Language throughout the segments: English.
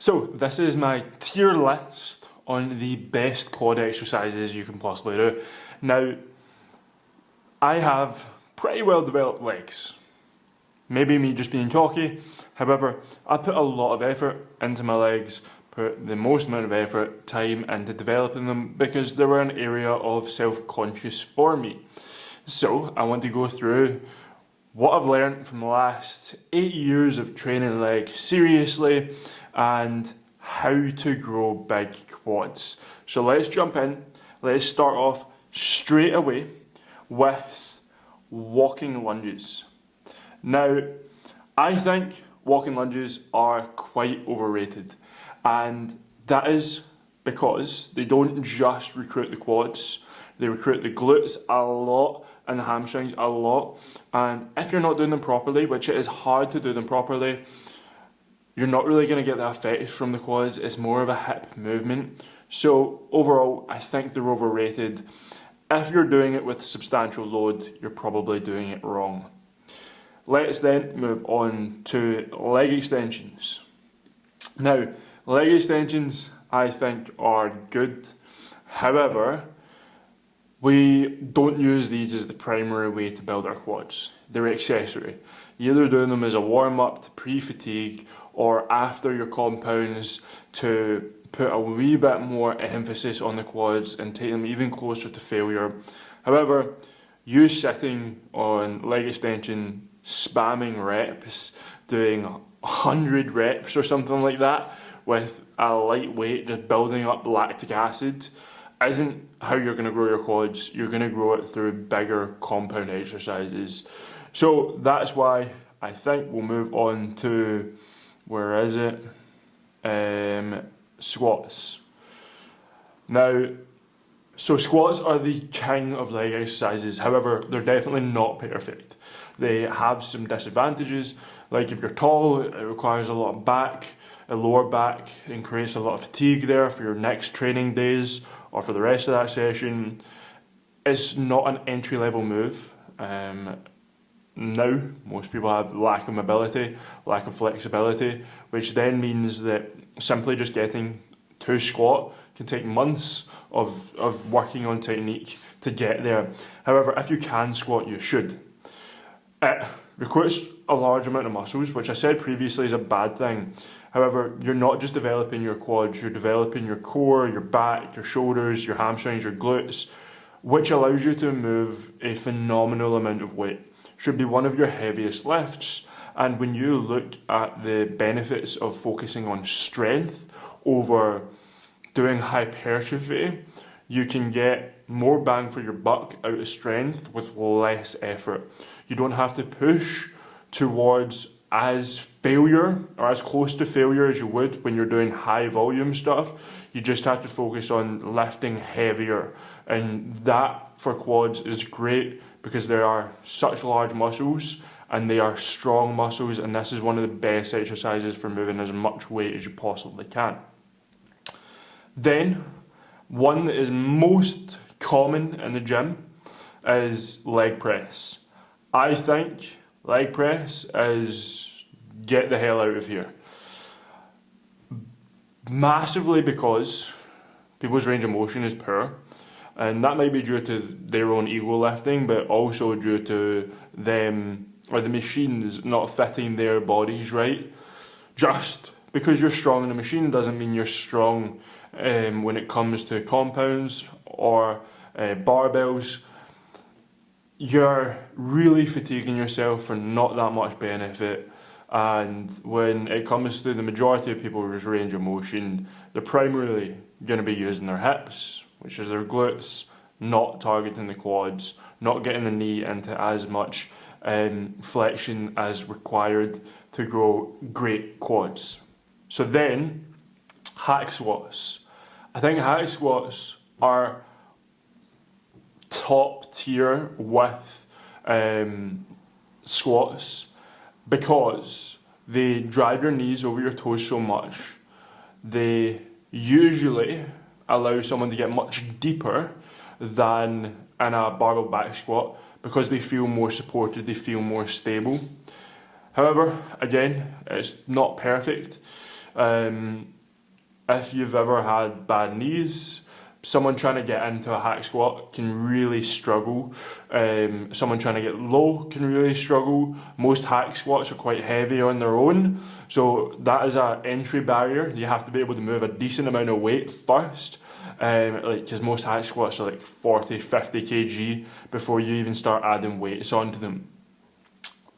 So this is my tier list on the best quad exercises you can possibly do. Now, I have pretty well developed legs. Maybe me just being cocky. However, I put a lot of effort into my legs, put the most amount of effort, time into developing them because they were an area of self-conscious for me. So I want to go through what I've learned from the last 8 years of training legs seriously and how to grow big quads. So let's jump in. Let's start off straight away with walking lunges. Now, I think walking lunges are quite overrated, and that is because they don't just recruit the quads, they recruit the glutes a lot and the hamstrings a lot, and if you're not doing them properly, which it is hard to do them properly, you're not really going to get the effect from the quads. It's more of a hip movement. So overall, I think they're overrated. If you're doing it with substantial load, you're probably doing it wrong. Let's then move on to leg extensions. Now, leg extensions I think are good. However, we don't use these as the primary way to build our quads. They're accessory. You're either doing them as a warm-up to pre-fatigue or after your compounds to put a wee bit more emphasis on the quads and take them even closer to failure. However, you sitting on leg extension, spamming reps, doing 100 reps or something like that with a light weight, just building up lactic acid, isn't how you're going to grow your quads. You're going to grow it through bigger compound exercises. So that's why I think we'll move on to, where is it? Squats. Now, so squats are the king of leg exercises. However, they're definitely not perfect. They have some disadvantages, like if you're tall, it requires a lot of back, a lower back, and creates a lot of fatigue there for your next training days or for the rest of that session. It's not an entry-level move. Now, most people have lack of mobility, lack of flexibility, which then means that simply just getting to squat can take months of working on technique to get there. However, if you can squat, you should. It recruits a large amount of muscles, which I said previously is a bad thing. However, you're not just developing your quads, you're developing your core, your back, your shoulders, your hamstrings, your glutes, which allows you to move a phenomenal amount of weight. Should be one of your heaviest lifts. And when you look at the benefits of focusing on strength over doing hypertrophy, you can get more bang for your buck out of strength with less effort. You don't have to push towards as failure or as close to failure as you would when you're doing high volume stuff. You just have to focus on lifting heavier, and that for quads is great because there are such large muscles and they are strong muscles, and this is one of the best exercises for moving as much weight as you possibly can. Then, one that is most common in the gym is leg press. I think leg press is get the hell out of here. Massively because people's range of motion is poor, and that might be due to their own ego lifting, but also due to them or the machines not fitting their bodies right. Just because you're strong in a machine doesn't mean you're strong when it comes to compounds or barbells. You're really fatiguing yourself for not that much benefit. And when it comes to the majority of people's range of motion, they're primarily going to be using their hips, which is their glutes, not targeting the quads, not getting the knee into as much flexion as required to grow great quads. So then, hack squats. I think hack squats are top tier with squats because they drive your knees over your toes so much. They usually allow someone to get much deeper than in a barbell back squat because they feel more supported, they feel more stable. However, again, it's not perfect. If you've ever had bad knees, someone trying to get into a hack squat can really struggle. Someone trying to get low can really struggle. Most hack squats are quite heavy on their own, so that is an entry barrier. You have to be able to move a decent amount of weight first, because most hack squats are like 40, 50 kg before you even start adding weights onto them.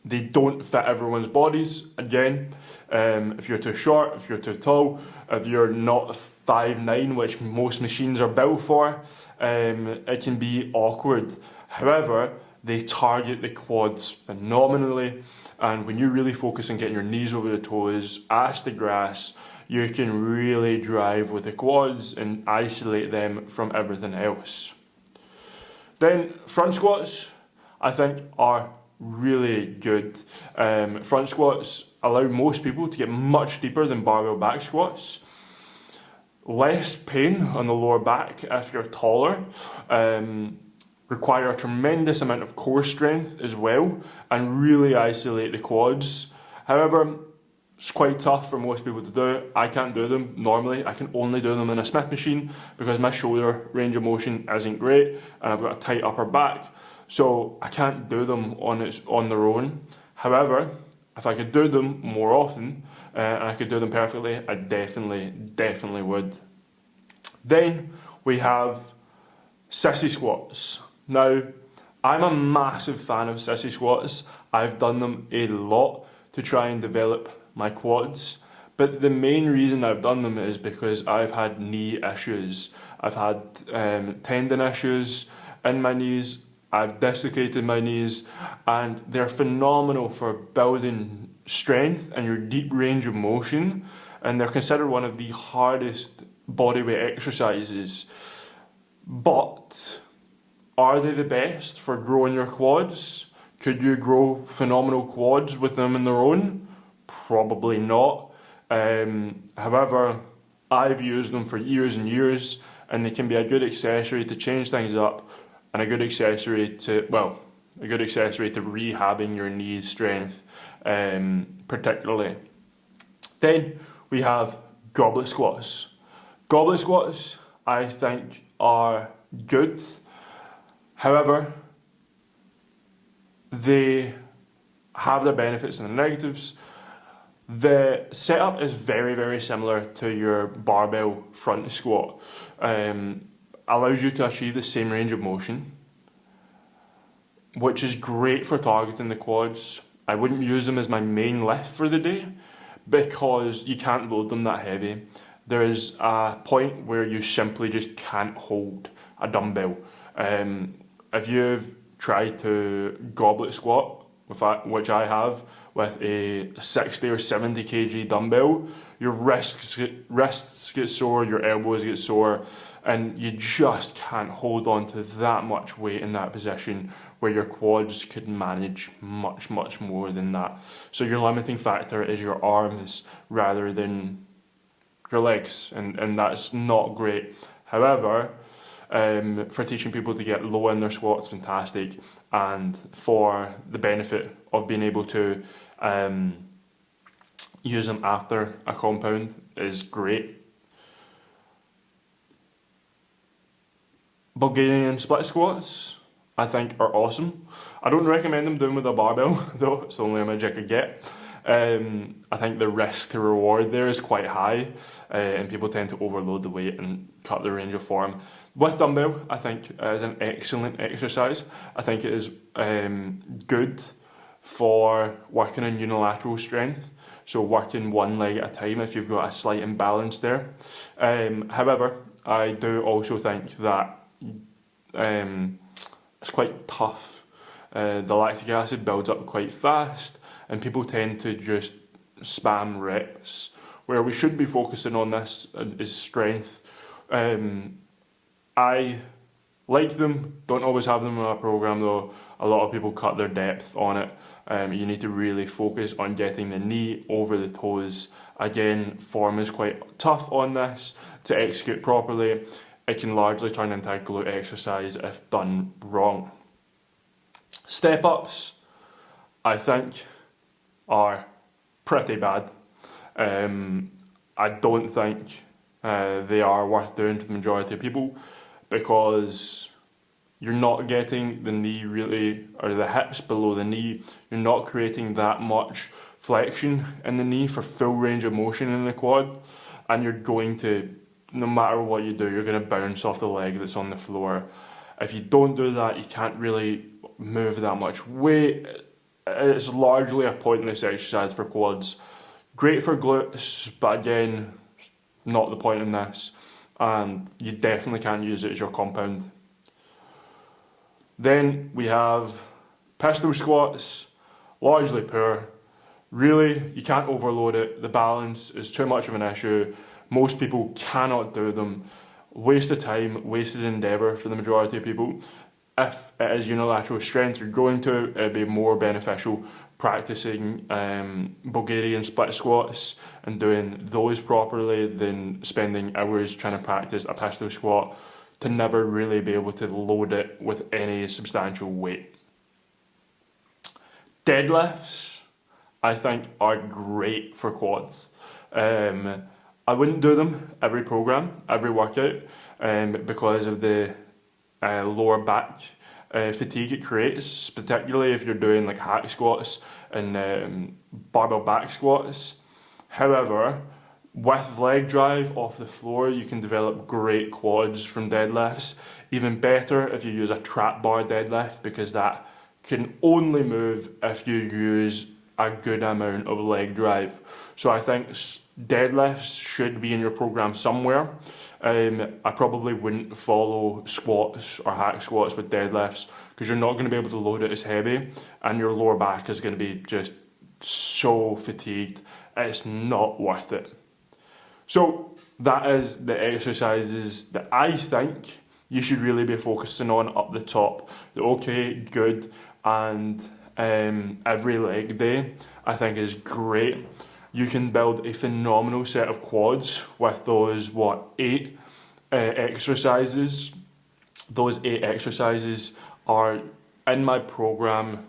They don't fit everyone's bodies, again. If you're too short, if you're too tall, if you're not 5'9", which most machines are built for, it can be awkward. However, they target the quads phenomenally, and when you really focus on getting your knees over the toes, ass to grass, you can really drive with the quads and isolate them from everything else. Then front squats, I think, are really good. Front squats allow most people to get much deeper than barbell back squats. Less pain on the lower back if you're taller. Require a tremendous amount of core strength as well, and really isolate the quads. However, it's quite tough for most people to do. I can't do them normally. I can only do them in a Smith machine because my shoulder range of motion isn't great and I've got a tight upper back. So I can't do them on their own. However, if I could do them more often and I could do them perfectly, I definitely would. Then we have sissy squats. Now, I'm a massive fan of sissy squats. I've done them a lot to try and develop my quads. But the main reason I've done them is because I've had knee issues. I've had tendon issues in my knees. I've desiccated my knees, and they're phenomenal for building strength and your deep range of motion, and they're considered one of the hardest bodyweight exercises. But are they the best for growing your quads? Could you grow phenomenal quads with them on their own? Probably not. However, I've used them for years and years, and they can be a good accessory to change things up, and a good accessory to rehabbing your knees strength, particularly. Then we have goblet squats. Goblet squats, I think, are good. However, they have their benefits and their negatives. The setup is very similar to your barbell front squat. Allows you to achieve the same range of motion, which is great for targeting the quads. I wouldn't use them as my main lift for the day because you can't load them that heavy. There is a point where you simply just can't hold a dumbbell. If you've tried to goblet squat, which I have, with a 60 or 70 kg dumbbell, your wrists get sore, your elbows get sore, and you just can't hold on to that much weight in that position where your quads could manage much more than that. So your limiting factor is your arms rather than your legs, and that's not great. However, for teaching people to get low in their squats, fantastic, and for the benefit of being able to use them after a compound is great. Bulgarian split squats, I think, are awesome. I don't recommend them doing with a barbell, though. It's the only image I could get. I think the risk to reward there is quite high, and people tend to overload the weight and cut the range of form. With dumbbell, I think it is an excellent exercise. I think it is good for working on unilateral strength, so working one leg at a time if you've got a slight imbalance there. However, I do also think that it's quite tough. The lactic acid builds up quite fast, and people tend to just spam reps, where we should be focusing on this is strength. I like them, don't always have them in my program though. A lot of people cut their depth on it. You need to really focus on getting the knee over the toes. Again, form is quite tough on this to execute properly. It can largely turn into a glute exercise if done wrong. Step ups, I think, are pretty bad. I don't think they are worth doing for the majority of people, because you're not getting the knee really, or the hips below the knee. You're not creating that much flexion in the knee for full range of motion in the quad, and you're going to, no matter what you do, you're going to bounce off the leg that's on the floor. If you don't do that, you can't really move that much weight. It's largely a pointless exercise for quads. Great for glutes, but again, not the point in this. And you definitely can't use it as your compound. Then we have pistol squats, largely poor. Really, you can't overload it. The balance is too much of an issue. Most people cannot do them. Waste of time, wasted endeavour for the majority of people. If it is unilateral strength you're going to, it'd be more beneficial practicing Bulgarian split squats and doing those properly than spending hours trying to practice a pistol squat to never really be able to load it with any substantial weight. Deadlifts, I think, are great for quads. I wouldn't do them every program, every workout, because of the lower back fatigue it creates, particularly if you're doing like hack squats and barbell back squats. However, with leg drive off the floor, you can develop great quads from deadlifts. Even better if you use a trap bar deadlift, because that can only move if you use a good amount of leg drive. So I think deadlifts should be in your program somewhere. I probably wouldn't follow squats or hack squats with deadlifts, because you're not going to be able to load it as heavy, and your lower back is going to be just so fatigued. It's not worth it. So that is the exercises that I think you should really be focusing on up the top. The okay, good, and every leg day I think is great. You can build a phenomenal set of quads with those 8 exercises. Those 8 exercises are in my program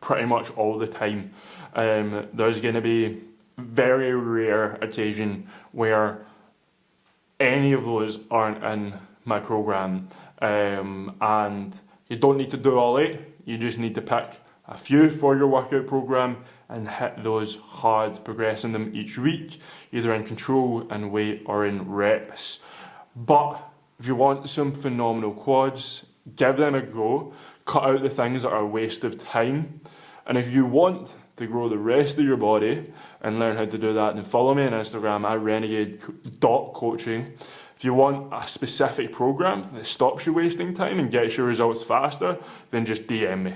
pretty much all the time. There's going to be very rare occasion where any of those aren't in my program, and you don't need to do all 8. You just need to pick a few for your workout program and hit those hard, progressing them each week, either in control and weight or in reps. But if you want some phenomenal quads, give them a go. Cut out the things that are a waste of time. And if you want to grow the rest of your body and learn how to do that, then follow me on Instagram at renegade.coaching. If you want a specific program that stops you wasting time and gets your results faster, then just DM me.